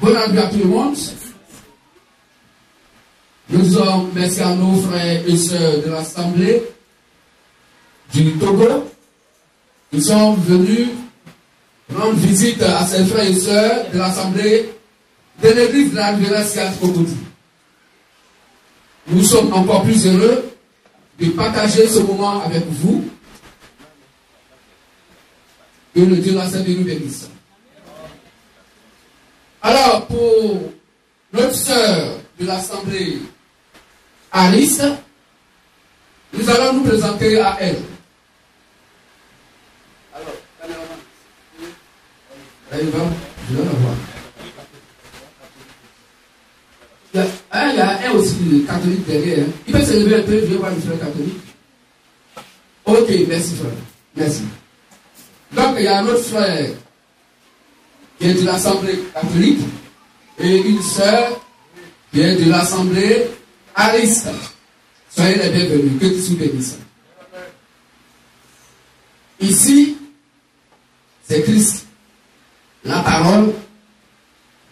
Bonne année à tout le monde. Nous disons merci à nos frères et sœurs de l'Assemblée du Togo. Ils sont venus rendre visite à ces frères et sœurs de l'Assemblée de l'église de la Riviera Cocody. Nous sommes encore plus heureux de partager ce moment avec vous. Que le Dieu de la Sainte nous bénisse. Alors, pour notre sœur de l'Assemblée Alice, nous allons nous présenter à elle. Alors, elle va, je vais la voir. Il y a un aussi catholique derrière. Il peut se lever un peu, je vais voir une frère catholique. Ok, merci frère. Merci. Donc, il y a un autre frère qui est de l'Assemblée catholique et une sœur qui est de l'Assemblée ariste. Soyez les bienvenus, que Dieu vous bénisse. Ici, c'est Christ, la parole,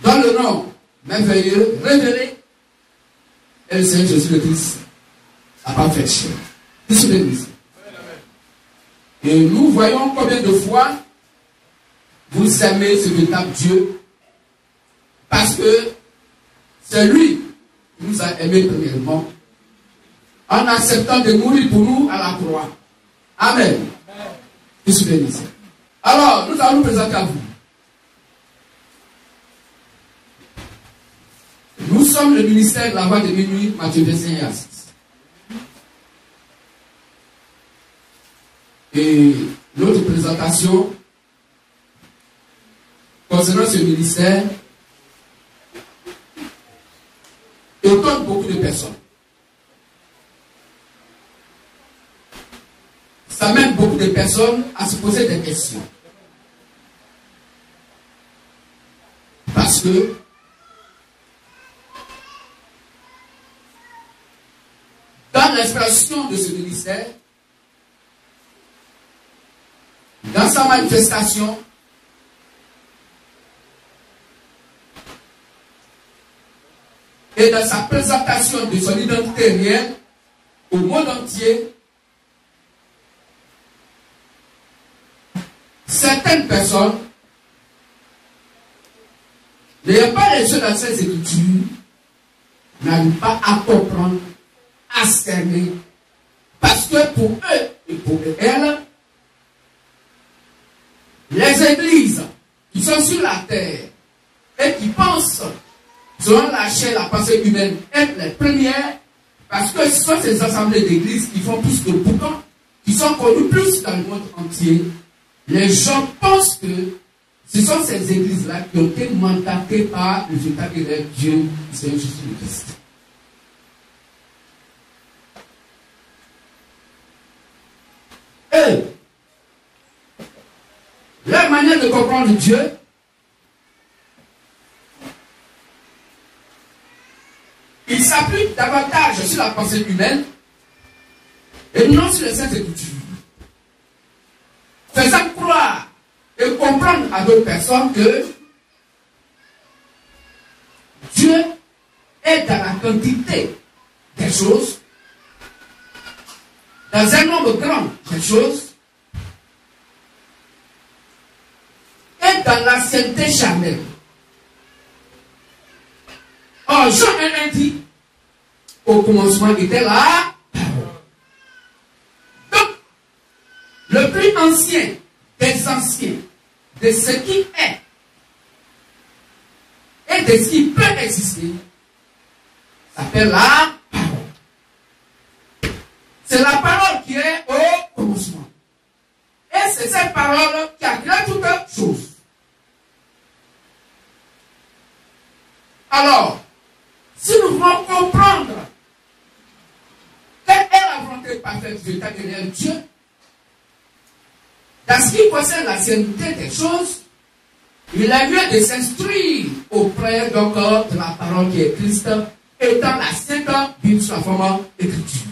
dans le nom merveilleux, révélé, et le Seigneur Jésus le Christ, la parfaite chair. Dieu vous bénisse. Et nous voyons combien de fois vous aimez ce véritable Dieu, parce que c'est lui qui nous a aimés premièrement, en acceptant de mourir pour nous à la croix. Amen. Dieu vous bénisse. Alors, nous allons nous présenter à vous. Nous sommes le ministère de la voix de minuit, Matthieu 25 et 6. Et notre présentation concernant ce ministère étonne beaucoup de personnes. Ça mène beaucoup de personnes à se poser des questions. Parce que dans l'expression de ce ministère, dans sa manifestation, et dans sa présentation de son identité réelle au monde entier, certaines personnes, n'ayant pas les yeux dans ces écritures, n'arrivent pas à comprendre, à cerner, parce que pour eux et pour elles, les églises qui sont sur la terre et qui pensent selon la chair, la pensée humaine, être les premières, parce que ce sont ces assemblées d'églises qui font plus de boucan, qui sont connues plus dans le monde entier. Les gens pensent que ce sont ces églises-là qui ont été mandatées par le véritable Dieu, le Seigneur Jésus-Christ. Et leur manière de comprendre Dieu, il s'appuie davantage sur la pensée humaine et non sur les saintes écritures, faisant croire et comprendre à d'autres personnes que Dieu est dans la quantité des choses, dans un nombre grand des choses, et dans la sainteté charnelle. Or, Jean 1 dit, au commencement était la parole. Donc, le plus ancien des anciens, de ce qui est et de ce qui peut exister, s'appelle la parole. C'est la parole qui est au commencement. Et c'est cette parole qui a créé toutes choses. Alors, si nous voulons comprendre quelle est la volonté parfaite de l'éternel Dieu, dans ce qui concerne la sainteté des choses, il a lieu de s'instruire auprès donc de la parole qui est Christ, étant la sainte Bible sous la forme écriture.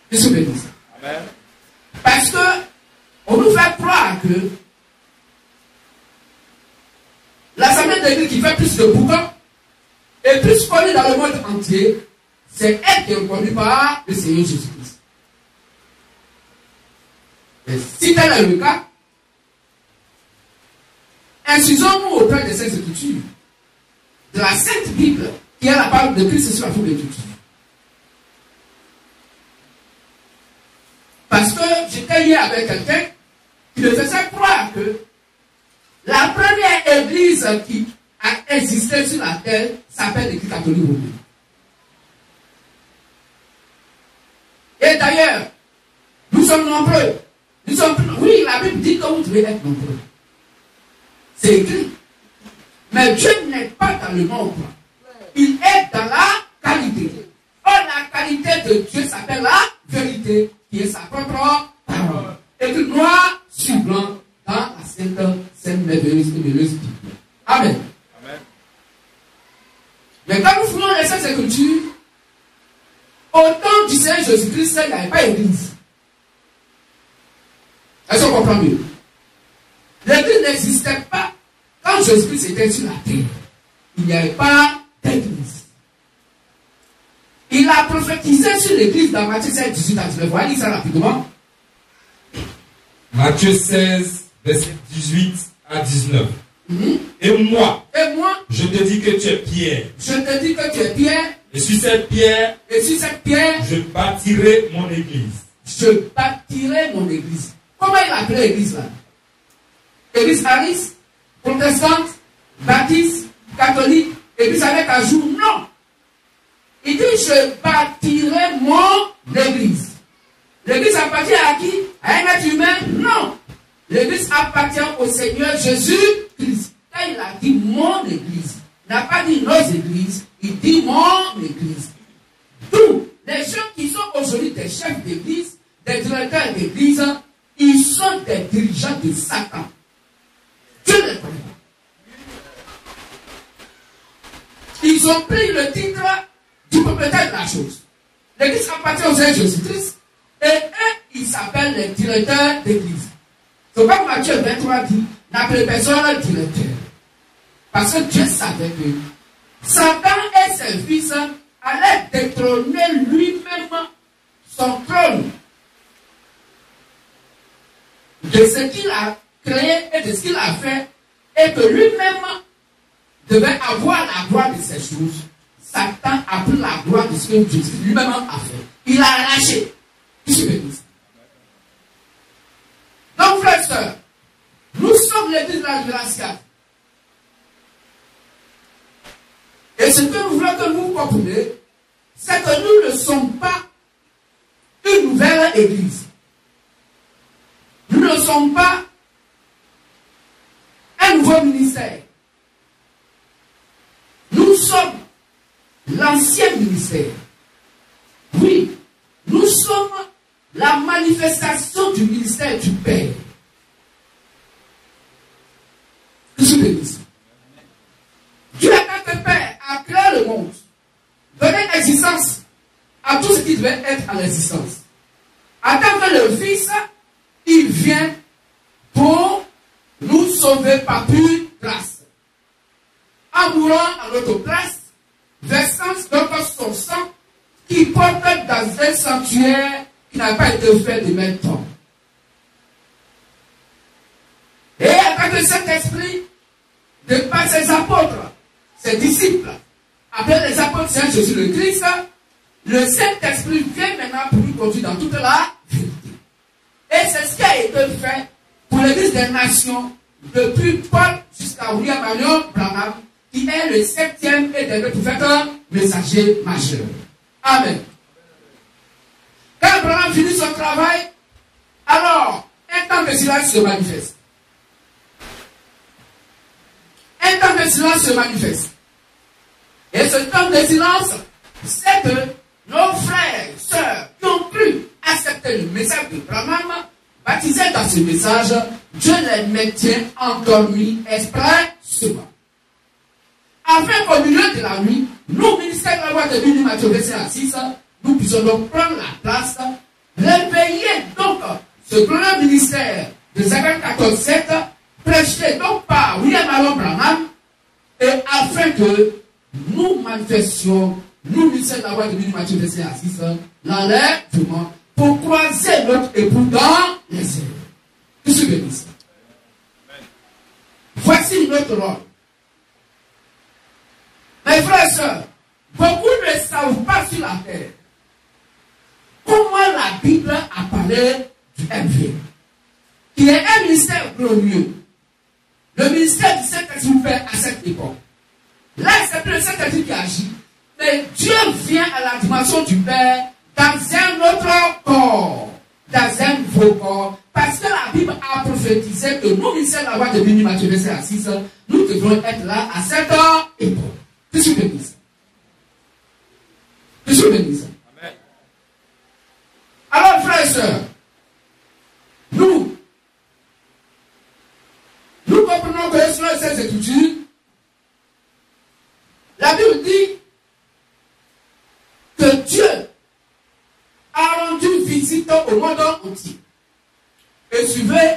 Dieu se bénisse. Parce que on nous fait croire que d'église qui fait plus de boutons et plus connue dans le monde entier, c'est elle qui est reconnue par le Seigneur Jésus-Christ. Et si tel est le cas, incisons-nous auprès des Saintes Écritures, de la Sainte Bible, qui est la parole de Christ sur la toute l'Écriture. Parce que j'étais hier avec quelqu'un qui me faisait croire que la première église qui a existé sur la terre s'appelle l'Église catholique romaine. Et d'ailleurs, nous sommes nombreux. Oui, la Bible dit que vous devez être nombreux. C'est écrit. Mais Dieu n'est pas dans le nombre. Il est dans la qualité. Or, la qualité de Dieu s'appelle la vérité, qui est sa propre parole. Écrit noir sur blanc dans la sainte merveilleuse et merveilleuse Bible. Amen. Amen. Mais quand nous faisons les Saintes Écritures, au temps du Seigneur Jésus-Christ, il n'y avait pas d'église. Est-ce qu'on comprend mieux? L'église n'existait pas quand Jésus-Christ était sur la terre. Il n'y avait pas d'église. Il a prophétisé sur l'église dans Matthieu 16, 18 à 19. Voyez ça rapidement. Matthieu 16, verset 18 à 19. Et moi, je te dis que tu es Pierre. Je te dis que tu es Pierre. Et sur cette pierre, je bâtirai mon église. Je bâtirai mon église. Comment il a appelé l'église là? Église Harris, protestante, baptiste, catholique, église avec un jour? Non. Il dit, je bâtirai mon église. L'église appartient à qui? À un être humain? Non. L'église appartient au Seigneur Jésus-Christ. Quand il a dit mon église, il n'a pas dit nos églises, il dit mon église. Tous les gens qui sont aujourd'hui des chefs d'église, des directeurs d'église, ils sont des dirigeants de Satan. Dieu les connaît. Ils ont pris le titre du propriétaire de la chose. L'église appartient au Seigneur Jésus-Christ et eux, ils s'appellent les directeurs d'église. C'est comme Matthieu 23 dit, n'appelez personne directeur. Parce que Dieu savait que Satan et ses fils allaient détrôner lui-même son trône de ce qu'il a créé et de ce qu'il a fait, et que lui-même devait avoir la gloire de ces choses. Satan a pris la gloire de ce que Dieu lui-même a fait. Il a arraché. Donc, frères et sœurs, nous sommes l'église de la Révérence 4. Et ce que nous voulons que vous compreniez, c'est que nous ne sommes pas une nouvelle église. Nous ne sommes pas un nouveau ministère. Nous sommes l'ancien ministère. Oui, nous sommes la manifestation du ministère du Père. Que je bénisse. Dieu, en tant que Père, a créé le monde, donné existence à tout ce qui devait être à l'existence. En tant que le Fils, il vient pour nous sauver par pure grâce. En mourant à notre place, versant donc son sang qui porte dans un sanctuaire qui n'a pas été fait de même temps. Et en tant que Saint-Esprit, de par ses apôtres, ses disciples, appelés les apôtres Saint Jésus le Christ, le Saint-Esprit vient maintenant pour nous conduire dans toute la vérité. Et c'est ce qui a été fait pour l'Église des Nations, depuis Paul jusqu'à William Marion Branham, qui est le 7e et dernier prophète messager majeur. Amen. Quand Branham finit son travail, alors un temps de silence se manifeste. Un temps de silence se manifeste. Et ce temps de silence, c'est que nos frères, sœurs, qui ont cru accepter le message de Branham, baptisés dans ce message, Dieu les maintient endormis expressément. Afin qu'au milieu de la nuit, nous, ministères de la voix de Dieu, Matthieu 26, nous puissions donc prendre la place, réveiller donc ce grand ministère de Zacharie 14, 7, prêché donc par William Marion Branham, Et afin que nous manifestions, nous ministères de la voix de Matthieu 25 à 6, l'enlèvement, pour croiser notre époux dans les airs. Que ce bénisse. Voici notre rôle. Mes frères et sœurs, beaucoup ne savent pas sur la terre comment la Bible a parlé du MV, qui est un ministère glorieux. Le ministère du Saint-Esprit à cette époque. Là, c'est plus le Saint-Esprit qui agit, mais Dieu vient à la dimension du Père dans un autre corps, dans un nouveau corps, parce que la Bible a prophétisé que nous, ministères de la voix de Matthieu 25 à 6, nous devons être là à cette époque. Que je bénisse. Que je bénisse. Amen. Alors, frères et sœurs, nous comprenons que selon ces Écritures, la Bible dit que Dieu a rendu visite au monde entier. Et suivez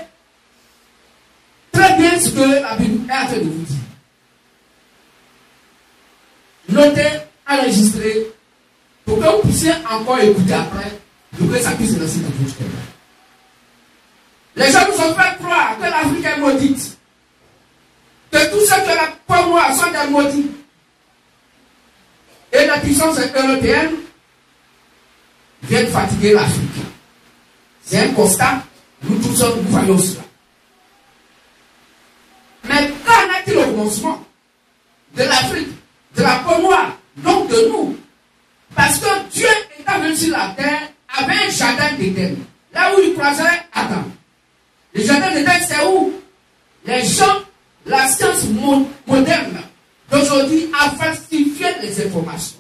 très bien ce que la Bible est en train de vous dire. Notez, enregistrez, pour que vous puissiez encore écouter après, pour que ça puisse lancer dans votre cœur. Les gens nous ont fait croire que l'Afrique est maudite, que tous ceux qui la peau noire sont des maudits. Et la puissance européenne vient fatiguer l'Afrique. C'est un constat, nous tous nous voyons cela. Mais qu'en est-il au commencement de l'Afrique, de la peau noire, donc de nous? Parce que Dieu étant venu sur la terre avait un jardin d'Éden, là où il croisait Adam. Le jardin d'Éden, c'est où les gens, la science moderne d'aujourd'hui a falsifié les informations.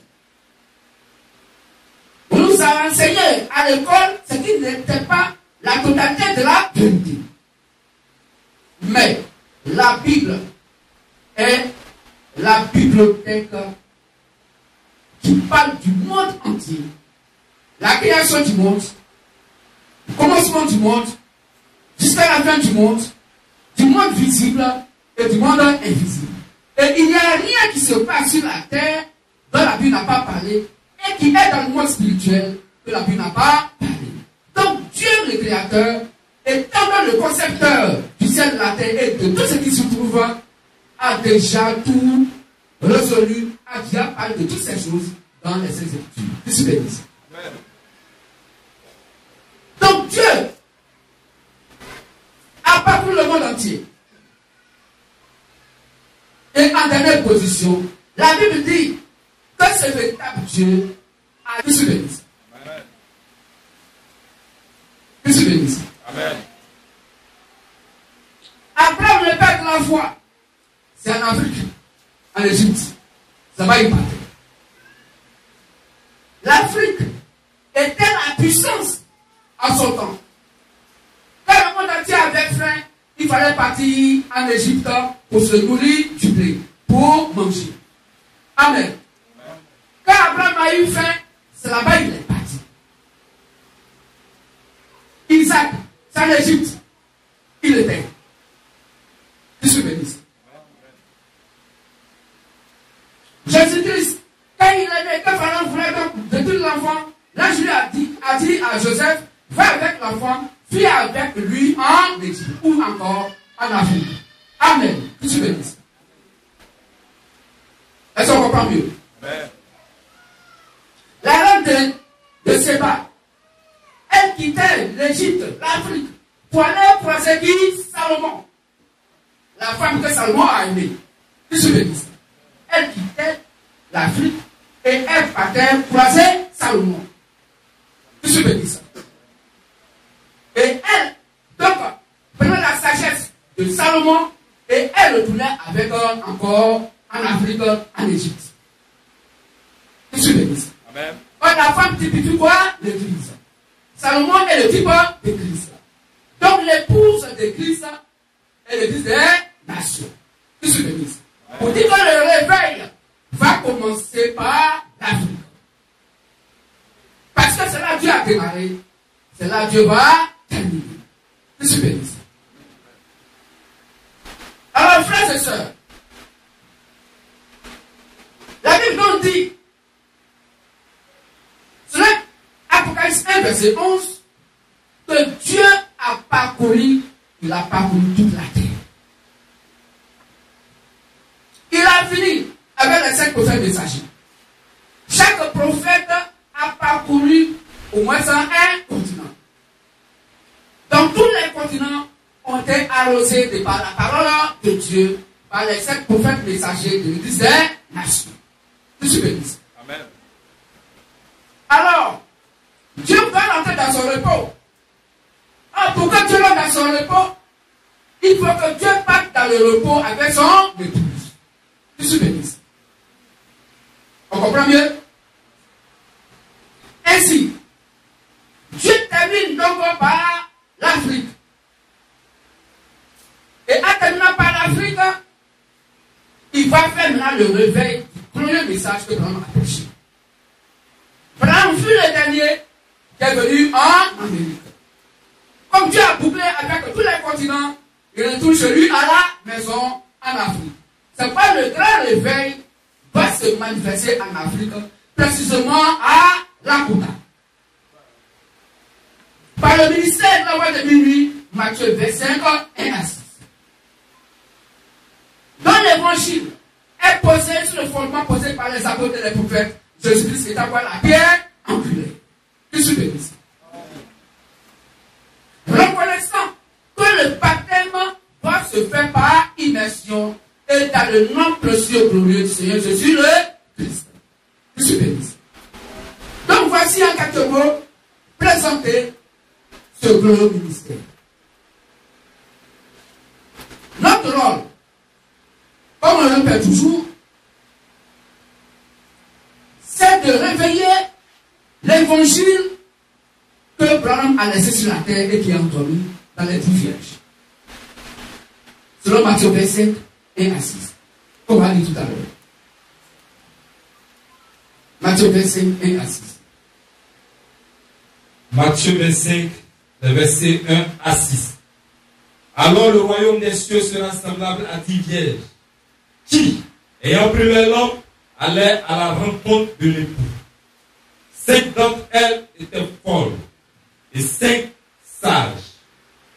On nous a enseigné à l'école ce qui n'était pas la totalité de la vérité. Mais la Bible est la bibliothèque qui parle du monde entier. La création du monde, le commencement du monde, jusqu'à la fin du monde visible et du monde invisible. Et il n'y a rien qui se passe sur la terre dont la Bible n'a pas parlé et qui est dans le monde spirituel que la Bible n'a pas parlé. Donc Dieu le Créateur, étant le concepteur du ciel de la terre et de tout ce qui se trouve, a déjà tout résolu, a déjà parlé de toutes ces choses dans les Écritures. Que se bénisse. Donc Dieu a parcouru le monde entier. Et en dernière position, la Bible dit que ce véritable Dieu a que se bénisse. Que se bénisse. Amen. Abraham, le père de la foi, c'est en Afrique, en Égypte. Ça va y partir. L'Afrique était la puissance en son temps. Quand le monde entier avait faim, il fallait partir en Égypte pour se nourrir du blé, pour manger. Amen. Quand Abraham a eu faim, c'est là-bas qu'il est parti. Isaac, c'est en Égypte. Il était. Qu'il se bénisse. Jésus-Christ, quand il est né, quand Pharaon voulait détruire l'enfant, l'ange lui a dit à Joseph, va avec l'enfant, vis avec lui en Égypte ou encore en Afrique. Amen. Que tu bénisses. Est-ce qu'on comprend mieux? Amen. La reine de Séba, elle quittait l'Égypte, l'Afrique, pour aller croiser qui? Salomon. La femme que Salomon a aimée. Que tu bénisses. Elle quittait l'Afrique et elle partait croiser Salomon. Que tu bénisses. Et elle, donc, prenait la sagesse de Salomon et elle retournait avec encore en Afrique, en Égypte. Que tu bénisses. Amen. La femme typifie quoi? L'Église. Salomon est le type d'Église. Donc l'épouse d'Église est l'Église des nations. Que tu bénisses. Pour dire que le réveil va commencer par l'Afrique. Parce que c'est là Dieu a démarré. C'est là Dieu va terminer. Que tu bénisses. Alors, frères et sœurs, dit, c'est Apocalypse 1, verset 11, que Dieu a parcouru, il a parcouru toute la terre. Il a fini avec les 5 prophètes messagers. Chaque prophète a parcouru au moins un continent. Donc tous les continents ont été arrosés par la parole de Dieu, par les 5 prophètes messagers de l'Église des nations. Je suis béni. Amen. Alors, Dieu va rentrer dans son repos. Ah, pour que Dieu rentre dans son repos, il faut que Dieu parte dans le repos avec son épouse. Je suis béni. On comprend mieux? Ainsi, Dieu termine donc par l'Afrique. Et en terminant par l'Afrique, il va faire maintenant le réveil du premier message que Branham a prêché. Branham fut le dernier qui est venu en Amérique. Comme Dieu a bouclé avec tous les continents, il retourne chez lui à la maison en Afrique. C'est pas le grand réveil va se manifester en Afrique, précisément à Lakota. Par le ministère de la voix de minuit, Matthieu 25, 1 à 6. Dans l'évangile est posé sur le fondement posé par les apôtres et les prophètes, Jésus-Christ est à voir la pierre angulaire. Je suis béni. Reconnaissant que le baptême doit se faire par immersion et dans le nom précieux glorieux du Seigneur Jésus le Christ. Je suis béni. Donc voici en quelques mots présenter ce glorieux ministère. Notre rôle, comme on le répète toujours, c'est de réveiller l'évangile que Branham a laissé sur la terre et qui est entendu dans les 10 vierges. Selon Matthieu 25 et 1 à 6. Comme on a dit tout à l'heure. Matthieu 25 et 1 à 6. Matthieu 25, verset 1 à 6. Alors le royaume des cieux sera semblable à 10 vierges qui, ayant pris leur lampe, allaient à la rencontre de l'époux. 5 d'entre elles étaient folles et 5 sages.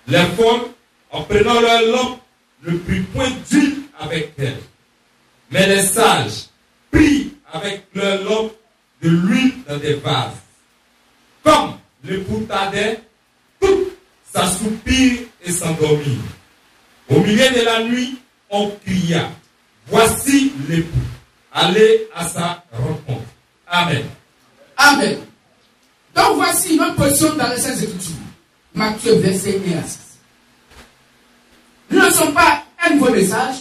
Les folles, en prenant leur lampe, ne prirent point d'huile avec elles. Mais les sages prirent avec leur lampe de l'huile dans des vases. Comme l'époux tardait, toutes s'assoupirent et s'endormirent. Au milieu de la nuit, on cria, voici l'époux, allez à sa rencontre. Amen. Amen. Donc voici notre position dans les Saintes Écritures. Matthieu 25 et 1 à 6. Nous ne sommes pas un nouveau message.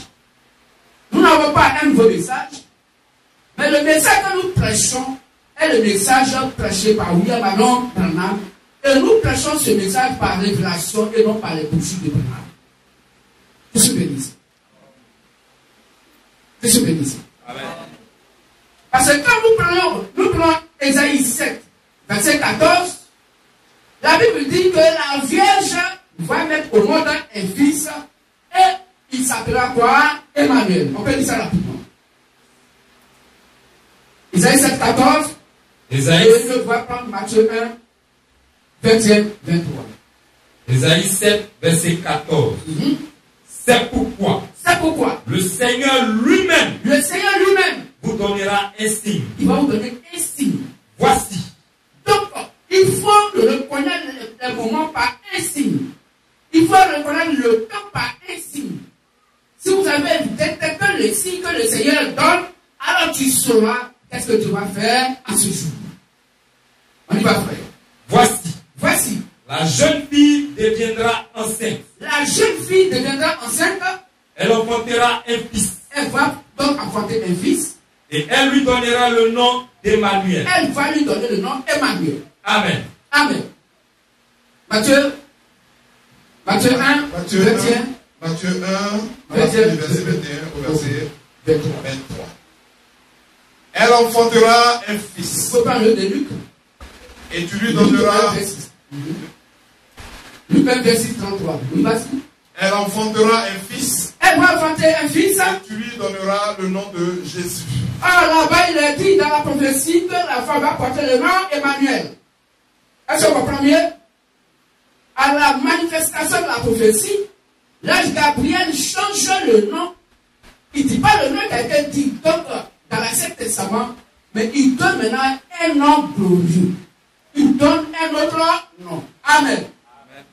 Nous n'avons pas un nouveau message. Mais le message que nous prêchons est le message prêché par William Allen Branham. Et nous prêchons ce message par révélation et non par les bougies de Branham. Je suis béni. Je suis béni. Amen. Parce que quand nous prenons Ésaïe 7, verset 14, la Bible dit que la Vierge va mettre au monde un fils et il s'appellera quoi? Emmanuel. On peut dire ça rapidement. Ésaïe 7, 14. Ésaïe... Et je dois prendre Matthieu 1, 21, 23. Ésaïe 7, verset 14. C'est pourquoi le Seigneur lui-même vous donnera un signe. Il va vous donner un signe. Voici. Donc, il faut reconnaître le moment par un signe. Il faut reconnaître le temps par un signe. Si vous avez détecté le signe que le Seigneur donne, alors tu sauras qu'est-ce que tu vas faire à ce jour. On y va, frère. Voici. La jeune fille deviendra enceinte. La jeune fille deviendra enceinte. Elle enfantera un fils. Elle va donc enfanter un fils. Et elle lui donnera le nom d'Emmanuel. Elle va lui donner le nom Emmanuel. Amen. Amen. Matthieu 1, Matthieu 1, 21, verset 21 au verset 23. Elle enfantera un fils. Il faut parler de Luc. Et tu lui donneras... Luc 1, verset 33. Elle enfantera un fils. Elle va enfanter un fils. Et tu lui donneras le nom de Jésus. Alors là-bas, il est dit dans la prophétie que la femme va porter le nom Emmanuel. Est-ce qu'on comprend mieux? À la manifestation de la prophétie, l'ange Gabriel change le nom. Il ne dit pas le nom qui a été dit donc, dans l'Ancien Testament, mais il donne maintenant un nom glorieux. Il donne un autre nom. Amen. Amen.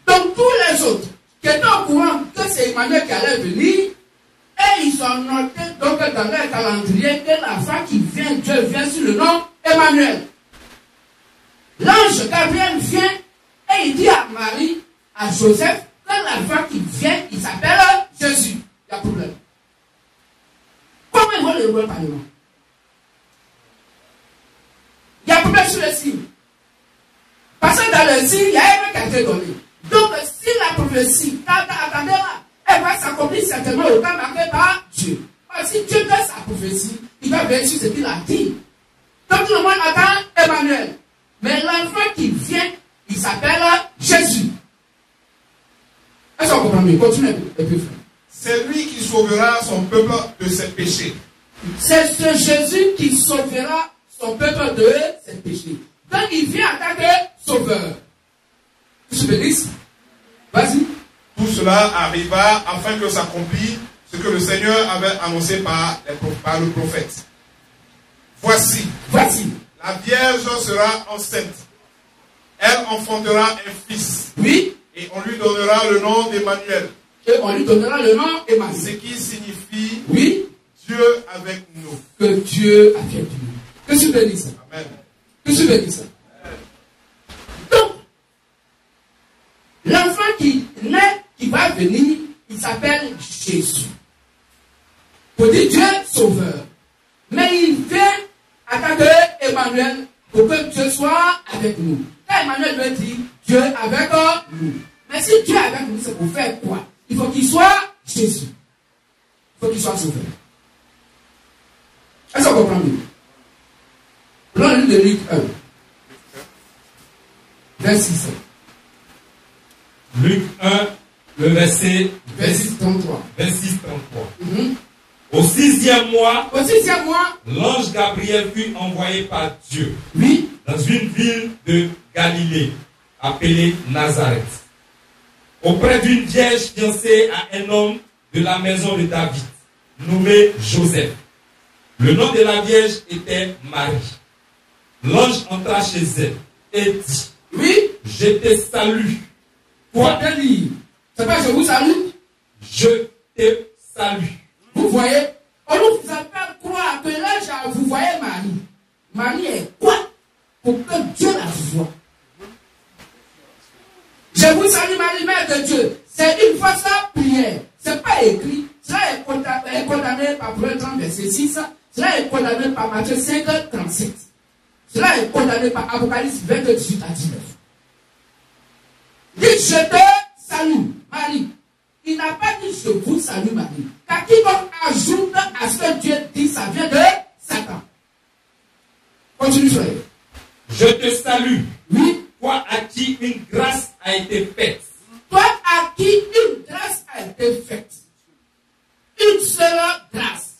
Donc tous les autres qui étaient au courant que c'est Emmanuel qui allait venir, et ils ont noté donc dans leur calendrier que la femme qui vient, Dieu vient sur le nom Emmanuel. L'ange Gabriel vient et il dit à Marie, à Joseph, que la femme qui vient, il s'appelle Jésus. Il y a problème. Comment ils vont le voir par le nom? Il y a problème sur le signe. Parce que dans le signe, il y a un qui a été donné. Donc, si la prophétie, attendez là, elle va s'accomplir certainement au temps marqué par Dieu. Parce que si Dieu fait sa prophétie, il va venir sur ce qu'il a dit. Donc, tout le monde attend Emmanuel. Mais l'enfant qui vient, il s'appelle Jésus. Est-ce qu'on comprend mieux? Continuez et puis frère. C'est lui qui sauvera son peuple de ses péchés. C'est ce Jésus qui sauvera son peuple de ses péchés. Donc il vient en tant que sauveur. Que je bénisse. Vas-y. Tout cela arriva afin que s'accomplisse ce que le Seigneur avait annoncé par le prophète. Voici. La Vierge sera enceinte. Elle enfantera un fils. Oui. Et on lui donnera le nom d'Emmanuel. Et on lui donnera le nom Emmanuel. Ce qui signifie oui. Dieu avec nous. Que Dieu avec nous. Que je bénisse. Amen. Que je bénisse. Donc, l'enfant qui naît, qui va venir, il s'appelle Jésus. Pour dire Dieu sauveur. Mais il vient en tant qu'Emmanuel pour que Dieu soit avec nous. Quand Emmanuel veut dire Dieu avec nous. Mais si Dieu est avec nous, c'est pour faire quoi? Il faut qu'il soit Jésus. Il faut qu'il soit sauveur. Est-ce qu'on comprend mieux? Prenons de Luc 1. Verset 6. Luc 1, le verset 33. Verset 33. Au sixième mois, l'ange Gabriel fut envoyé par Dieu oui. dans une ville de Galilée appelée Nazareth, auprès d'une vierge fiancée à un homme de la maison de David, nommé Joseph. Le nom de la vierge était Marie. L'ange entra chez elle et dit, oui. Je te salue. Toi, c'est pas je vous salue. Je te salue. Vous voyez, on nous appelle croire que là, vous voyez Marie. Marie est quoi? Pour que Dieu la voie. Je vous salue Marie, Mère de Dieu. C'est une fausse prière. C'est pas écrit. Cela est condamné par Proverbe 30, verset 6. Cela est condamné par Matthieu 5, 37. Cela est condamné par Apocalypse 22, 18 à 19. Dites, je te salue, Marie. Il n'a pas dit je vous salue, Marie. Car quiconque ajoute à ce que Dieu dit, ça vient de Satan. Continue, frère. Je te salue. Oui. Toi à qui une grâce a été faite. Toi à qui une grâce a été faite. Une seule grâce.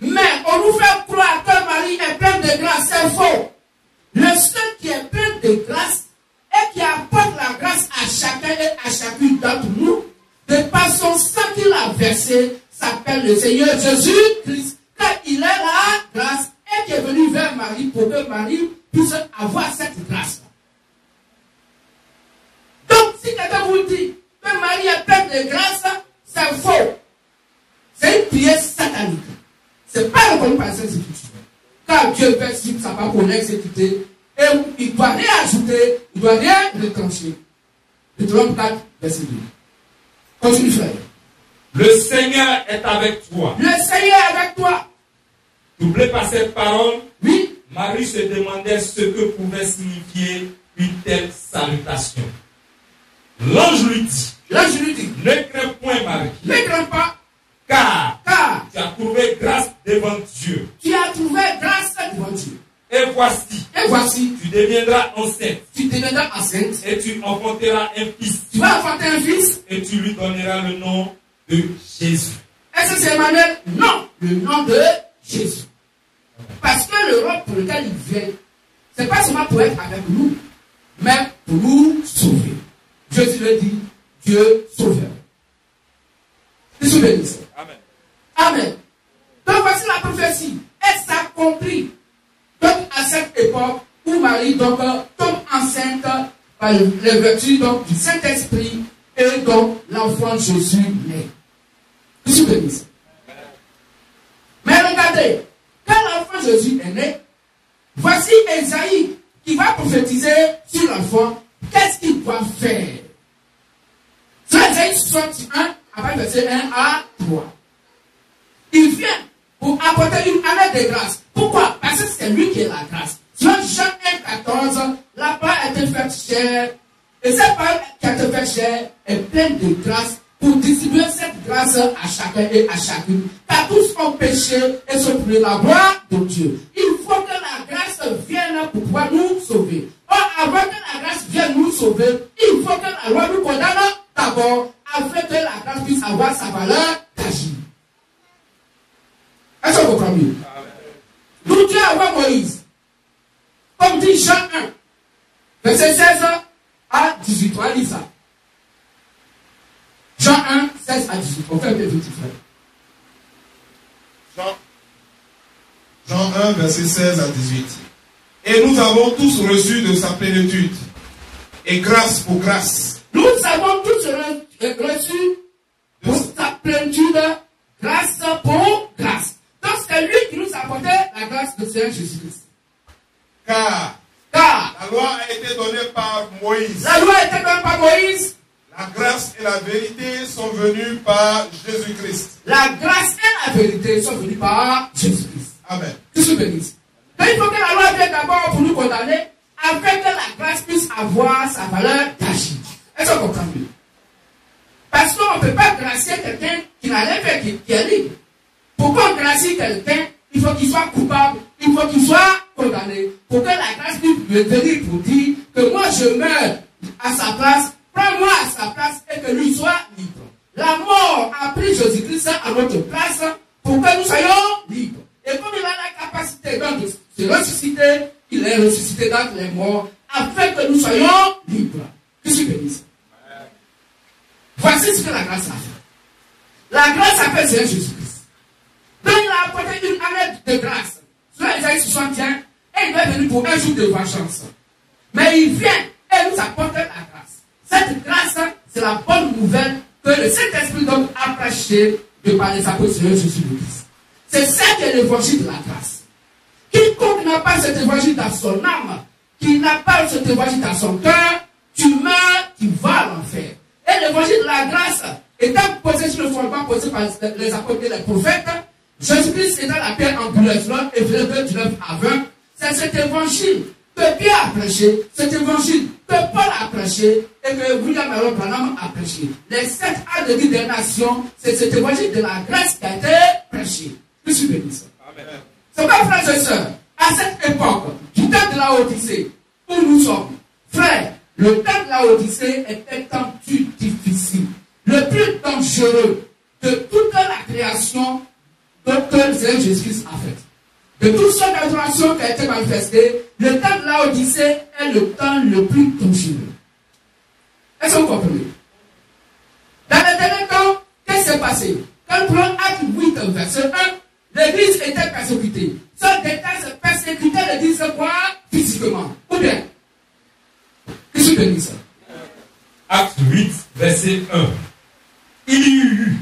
Mais on nous fait croire que Marie est pleine de grâce. C'est faux. Le seul qui est plein de grâce et qui apporte la grâce à chacun et à chacune d'entre nous, de par son sang qu'il a versé, s'appelle le Seigneur Jésus-Christ. Car il est la grâce et qui est venu vers Marie pour que Marie puisse avoir cette grâce. Donc, si quelqu'un vous dit que Marie est pleine de grâce, c'est faux. C'est une prière satanique. Ce n'est pas reconnu par les Écritures. Car Dieu fait ce que ça va pour l'exécuter. Et il ne doit rien ajouter, il ne doit rien retrancher. Deutéronome 4, verset 2. Continue, frère. Le Seigneur est avec toi. Le Seigneur est avec toi. Troublé par cette parole, oui. Marie se demandait ce que pouvait signifier une telle salutation. L'ange lui dit, ne crains point, Marie. Ne crains pas. Car tu as trouvé grâce devant Dieu. Tu as trouvé grâce devant Dieu. Et voici, tu deviendras enceinte. Et tu enfanteras un fils. Tu vas enfanter un fils. Et tu lui donneras le nom de Jésus. Est-ce que c'est Emmanuel? Non. Le nom de Jésus. Parce que le rôle pour lequel il vient, ce n'est pas seulement pour être avec nous, mais pour nous sauver. Jésus le dit, Dieu sauveur. Dieu bénisse. Amen. Amen. Donc voici la prophétie. Elle s'accomplit. Donc à cette époque où Marie donc, tombe enceinte par les vertus donc, du Saint-Esprit et donc l'enfant Jésus naît. Dieu bénisse. Mais regardez, quand l'enfant Jésus est né, voici Esaïe qui va prophétiser sur l'enfant. Qu'est-ce qu'il doit faire? Sur Esaïe 61, après verset 1 à 3. Il vient pour apporter une année de grâce. Pourquoi? Parce que c'est lui qui est la grâce. Sur Jean 1,14, la parole a été faite chair. Et cette parole qui a été faite chair est pleine de grâce pour distribuer cette grâce à chacun et à chacune. Car tous ont péché et sont privés de la gloire de Dieu. Il faut que la grâce vienne pour pouvoir nous sauver. Or, avant que la grâce vienne nous sauver, il faut que la loi nous condamne d'abord, afin que la grâce puisse avoir sa valeur d'agir. Est-ce que vous comprenez mieux? D'où Dieu a envoyé Moïse. Comme dit Jean 1, verset 16 à 18. On lit ça. Jean 1, 16 à 18. On fait un peu petit frère. Jean 1, verset 16 à 18. Et nous avons tous reçu de sa plénitude, et grâce pour grâce. Nous avons tous reçu pour sa plénitude, grâce pour grâce. Donc c'est lui qui nous a apporté la grâce de Seigneur Jésus-Christ. Car la loi a été donnée par Moïse. La loi a été donnée par Moïse. La grâce et la vérité sont venues par Jésus-Christ. La grâce et la vérité sont venues par Jésus-Christ. Amen. Que se bénisse. Donc il faut que la loi vienne d'abord pour nous condamner, afin que la grâce puisse avoir sa valeur d'agir. Est-ce qu'on comprend mieux? Parce qu'on ne peut pas gracier quelqu'un qui n'a rien fait, qui est libre. Pour qu'on gracie quelqu'un, il faut qu'il soit coupable, il faut qu'il soit condamné. Pour que la grâce puisse venir pour dire que moi je meurs à sa place, prends-moi à sa place et que lui soit libre. La mort a pris Jésus-Christ à notre place pour que nous soyons libres. Et comme il a la capacité donc, de se ressusciter, il est ressuscité dans les morts afin que nous soyons libres. Que je bénisse. Voici ce que la grâce a fait. La grâce a fait Seigneur Jésus-Christ. Donc il a apporté une année de grâce. Sur Esaïe 61, et il est venu pour un jour de vengeance. Mais il vient et nous apporte la grâce. Cette grâce, c'est la bonne nouvelle que le Saint-Esprit donc a prêché de par les apôtres Seigneur Jésus-Christ. C'est ça qui est l'évangile de la grâce. Quiconque n'a pas cet évangile dans son âme, qui n'a pas cet évangile dans son cœur, tu meurs, tu vas à l'enfer. Et l'évangile de la grâce, étant posé sur le fondement posé par les apôtres et les prophètes, Jésus-Christ étant la pierre anguleuse, Hébreux 2, 19 à 20, c'est cet évangile que Pierre a prêché, cet évangile que Paul a prêché et que William Marion Branham a prêché. Les 7 ans de vie des nations, c'est cet évangile de la grâce qui a été prêché. Je suis béni. C'est pas, frères et sœurs, à cette époque, du temps de la Odyssée, où nous sommes, frères, le temps de la Odyssée est un temps plus difficile, le plus dangereux de toute la création que le Seigneur Jésus-Christ a faite. De toute son adoration qui a été manifestée, le temps de la Odyssée est le temps le plus dangereux. Est-ce que vous comprenez? Dans les derniers temps, qu'est-ce qui s'est passé? Quand nous prenons Acte 8, verset 1, l'église était persécutée. Son détail se persécutait l'église quoi? Physiquement. Ou bien? Que je bénisse ça. Acte 8, verset 1. Il y eut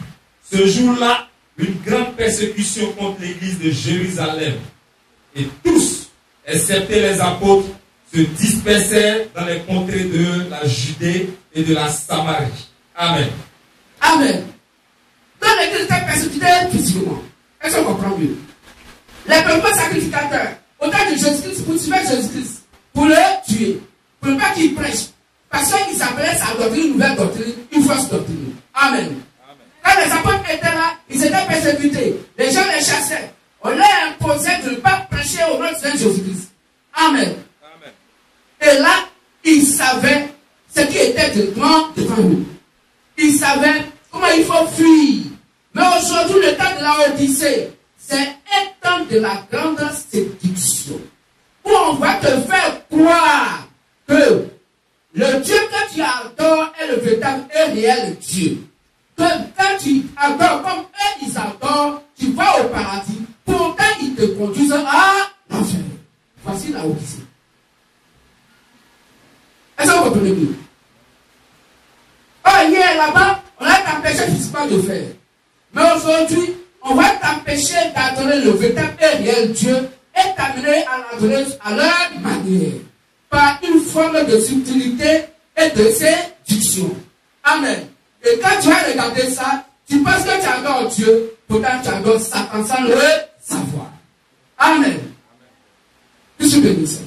ce jour-là une grande persécution contre l'église de Jérusalem. Et tous, excepté les apôtres, se dispersèrent dans les contrées de la Judée et de la Samarie. Amen. Amen. Donc l'église était persécutée physiquement. Est-ce qu'on comprend mieux? Les premiers sacrificateurs, au temps de Jésus-Christ, poursuivaient Jésus-Christ pour le tuer, pour ne pas qu'il prêche. Parce qu'ils s'appelaient sa doctrine, une nouvelle doctrine, une fausse doctrine. Amen. Quand les apôtres étaient là, ils étaient persécutés. Les gens les chassaient. On leur imposait de ne pas prêcher au nom de Seigneur Jésus-Christ. Amen. Amen. Et là, ils savaient ce qui était devant nous. Ils savaient comment il faut fuir. Mais aujourd'hui, le temps de la Odyssée, c'est un temps de la grande séduction. Où on va te faire croire que le Dieu que tu adores est le véritable et réel Dieu. Que quand tu adores comme eux ils adorent, tu vas au paradis. Pourtant, ils te conduisent à l'enfer. Voici la Odyssée. Est-ce que vous comprenez mieux? Oh, hier là-bas, on a t'empêché physiquement de faire. Mais aujourd'hui, on va t'empêcher d'adorer le véritable et réel Dieu et t'amener à l'adorer à leur manière. Par une forme de subtilité et de séduction. Amen. Et quand tu vas regarder ça, tu penses que tu adores Dieu, pourtant tu adores Satan sans le savoir. Amen. Je suis béni.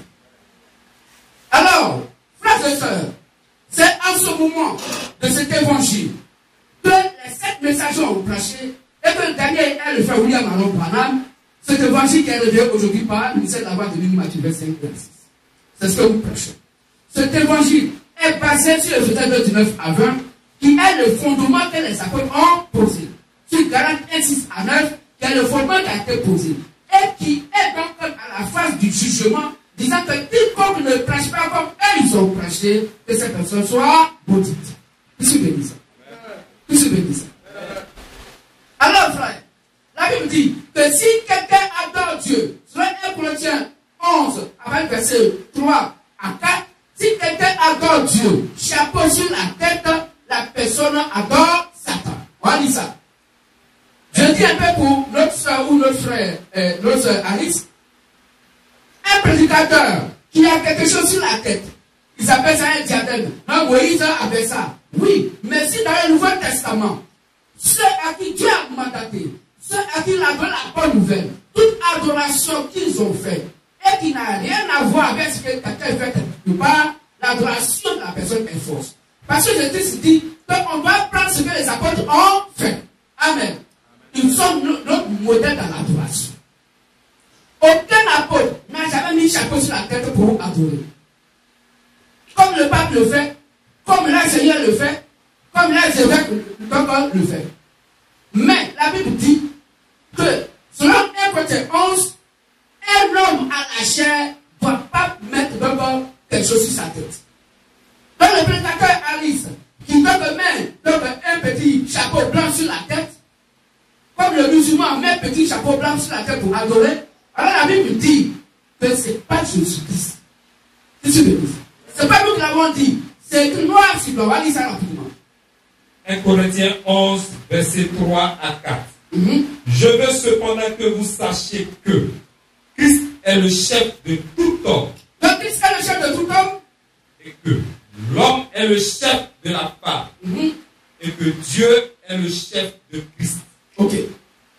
Alors, frères et sœurs, c'est en ce moment de cet évangile que les 7 messagers ont prêché et que le dernier est le frère William Alon Branham, cet évangile qui est révélé aujourd'hui par le ministère de la voix de l'Union Matthieu 25 26. C'est ce que vous prêchez. Cet évangile est basé sur le verset 19 à 20, qui est le fondement que les apôtres ont posé. Sur Galates 1, 6 à 9, qui est le fondement qui a été posé. Et qui est donc à la phase du jugement, disant que quiconque ne prêche pas comme eux ils ont prêché, que cette personne soit maudite. Qui se bénit ça? Qui se bénit ça? Alors, frère, la Bible dit que si quelqu'un adore Dieu, selon 1 Corinthiens 11, avec verset 3 à 4, si quelqu'un adore Dieu, chapeau sur la tête, la personne adore Satan. On dit ça. Je dis un peu pour notre soeur ou notre frère, notre soeur Alice. Un prédicateur qui a quelque chose sur la tête, il s'appelle ça un diadème. Non, Moïse avait ça. Oui, mais si dans le Nouveau Testament, ceux à qui Dieu a mandaté, ceux à qui il a donné la bonne nouvelle, toute adoration qu'ils ont faite, et qui n'a rien à voir avec ce que quelqu'un fait quelque part, l'adoration de la personne est fausse. Parce que Jésus dit qu'on doit prendre ce que les apôtres ont fait. Amen. Ils sont notre modèle dans l'adoration. Aucun apôtre n'a jamais mis chapeau sur la tête pour adorer. Comme le pape le fait, comme le Seigneur le fait, comme les évêques le fait. Mais la Bible dit que selon 1 Corinthiens 11, un homme à la chair ne doit pas mettre d'abord quelque chose sur sa tête. Donc le prédicateur Alice, qui donne un petit chapeau blanc sur la tête, comme le musulman met un petit chapeau blanc sur la tête pour adorer, alors la Bible dit que ce n'est pas Jésus-Christ. C'est pas nous qui l'avons dit, c'est écrit noir sur blanc. On va lire ça rapidement. 1 Corinthiens 11, verset 3 à 4. Je veux cependant que vous sachiez que Christ est le chef de tout homme. Donc Christ est le chef de tout homme. Et que l'homme est le chef de la femme. Et que Dieu est le chef de Christ. Ok.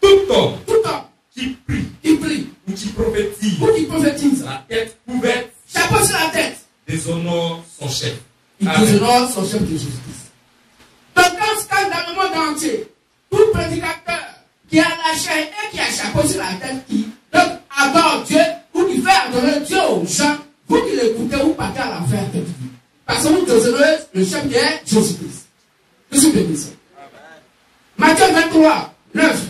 Tout homme qui prie ou qui prophétise, la tête couverte, chapeau sur la tête, déshonore son chef. Il déshonore son chef de Jésus-Christ. Donc quand dans le monde entier, tout prédicateur qui a la chair et qui a chapeau sur la tête, qui donc adore Dieu ou qui fait adorer Dieu aux gens, vous qui l'écoutez, vous partez à l'enfer avec lui. Parce que vous déshonore le chef qui est Jésus-Christ. Je suis béni. Matthieu 23, 9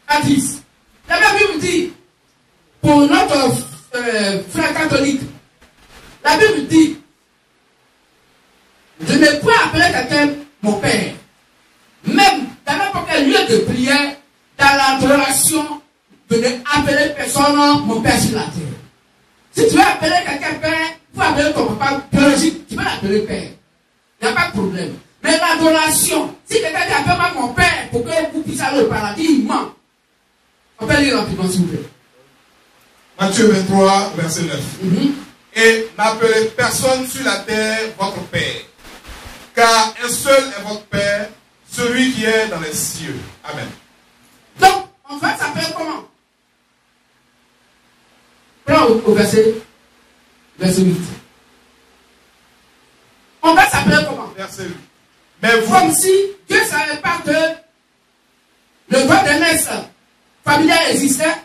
à 10. La Bible dit, pour notre frère catholique, la Bible dit, je ne peux appeler quelqu'un mon père. Même dans n'importe quel lieu de prière, dans l'adoration, je ne appeler personne mon père sur la terre. Si tu veux appeler quelqu'un père, il faut appeler ton papa biologique, tu peux l'appeler père. Il n'y a pas de problème. Mais l'adoration, si quelqu'un dit appelle-moi mon père pour que vous puissiez aller au paradis, il ment. On peut lire rapidement s'il vous plaît. Matthieu 23, verset 9. Et n'appelez personne sur la terre votre père, car un seul est votre père, celui qui est dans les cieux. Amen. Donc, on va s'appeler comment? Prends au verset 8. On va s'appeler comment? Verset 8. Mais vous, comme si Dieu ne savait pas que le droit de naissance familial existait,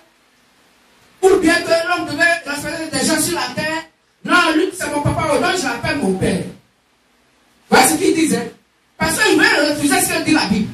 ou bien que l'homme devait transférer des gens sur la terre. Non, lui, c'est mon papa, donc je l'appelle mon père. Voilà ce qu'il disait. Parce qu'il veut refuser ce que dit la Bible.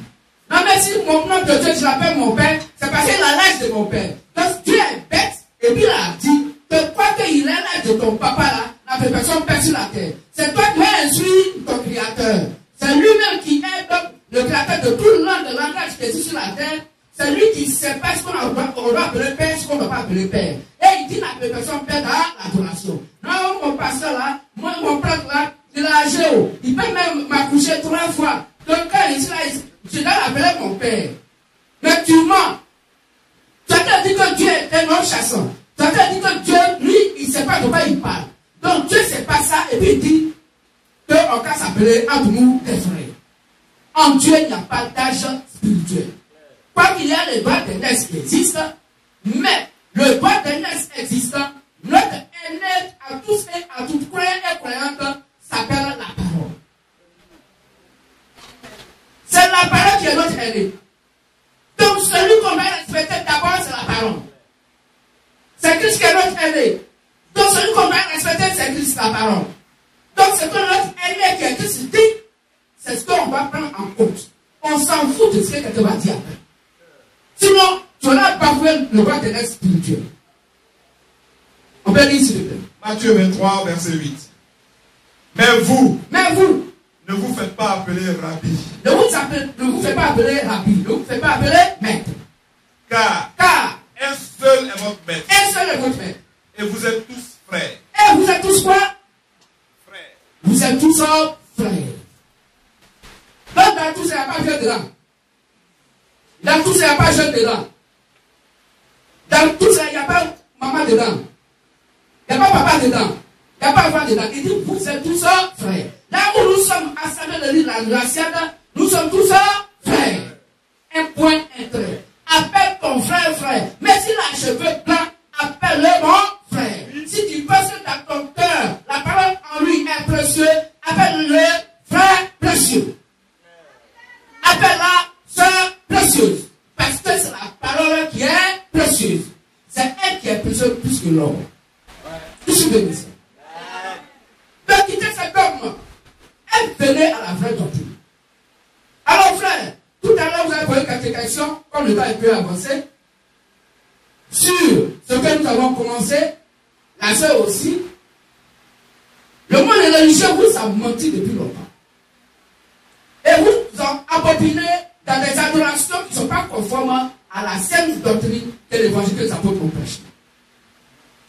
Non, mais si mon nom de Dieu, je l'appelle mon père, c'est parce qu'il a l'âge de mon père. Donc Dieu est bête, et puis il a dit que quoi qu'il ait l'âge de ton papa là, n'a fait personne perd sur la terre. C'est toi qui as instruit ton créateur. C'est lui-même qui est donc le créateur de tout le monde de langage qui existe sur la terre. C'est lui qui sait pas ce qu'on doit appeler père, ce qu'on ne doit pas appeler père. Et il dit n'a fait personne perd dans l'adoration. Non, mon pasteur là, moi, mon prêtre là, il a âgé. Il peut même m'accoucher 3 fois. Donc quand il est là, je dois l'appeler mon père. Mais tu mens. Tu as dit que Dieu est un homme chassant. Tu as dit que Dieu, lui, il ne sait pas de quoi il parle. Donc Dieu ne sait pas ça et puis il dit qu'on peut s'appeler entre nous des frères. En Dieu, il n'y a pas d'âge spirituel. Quoi qu'il y a les droits d'aînesse qui existent, mais le droit d'aînesse existant, notre aîné à tous et à toutes croyants et croyantes s'appelle la parole. C'est la parole qui est notre aîné. Donc celui qu'on va respecter d'abord, c'est la parole. C'est Christ qui est notre aîné. Donc celui qu'on va respecter, c'est Christ, la parole. Donc ce que notre aîné qui est Christ dit, c'est ce qu'on va prendre en compte. On s'en fout de ce que quelqu'un va dire après. Sinon, tu n'as pas fait le droit de l'être spirituel. On peut lire s'il te plaît. Matthieu 23, verset 8. Mais vous, ne vous faites pas appeler rabbi. Ne vous faites pas appeler rabbi. Ne vous faites pas appeler maître. Car un seul est votre maître. Un seul est votre maître. Et vous êtes tous frères. Et vous êtes tous quoi? Frères. Vous êtes tous frères. Donc dans tout ça, il n'y a pas jeune dedans. Dans tout ça, il n'y a pas jeune dedans. Dans tout ça, il n'y a pas maman dedans. Il n'y a pas papa dedans. Il n'y a pas enfant dedans. Il dit, vous êtes tous frères. Là où nous sommes assemblés de l'île Lassiade, nous sommes tous frères. Un point, un trait. Appelle ton frère. Mais s'il a cheveux blancs, appelle-le mon frère. Si tu penses que dans ton cœur, la parole en lui est précieuse, appelle-le frère précieux. Appelle-la sœur précieuse. Parce que c'est la parole qui est précieuse. C'est elle qui est précieuse plus que l'or. Je suis béni. Donc quitter cet dogme. Elle venait à la vraie doctrine. Alors frère, tout à l'heure vous avez posé quelques questions, comme le temps est peu avancé, sur ce que nous avons commencé, la sœur aussi. Le monde religieux vous a menti depuis longtemps. Et vous en abominez dans des adorations qui ne sont pas conformes à la saine doctrine que l'évangile des apôtres ont prêché.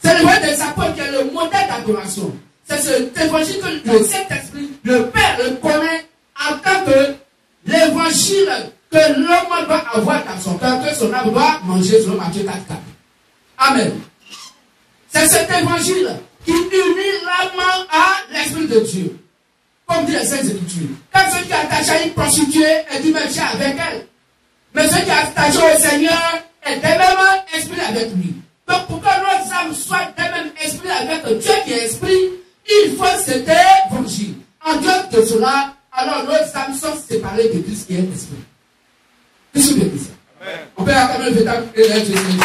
C'est l'évangile des apôtres qui est le modèle d'adoration. C'est cet évangile que le Saint-Esprit, le Père, le connaît en tant que l'évangile que l'homme doit avoir dans son cœur, que son âme doit manger selon Matthieu 4. Amen. C'est cet évangile qui unit l'âme à l'Esprit de Dieu. Comme dit les Saintes Écritures. Quand celui qui est attaché à une prostituée est du même genre avec elle. Mais celui qui est attaché au Seigneur est des mêmes esprits avec lui. Donc pour que nos âmes soient des mêmes esprits avec Dieu qui est esprit, il faut cet évangile. En dehors de cela, alors nos âmes sont séparées de Christ qui est esprit. Qu'est-ce que je dis ça? On peut acclamer le véritable Jésus.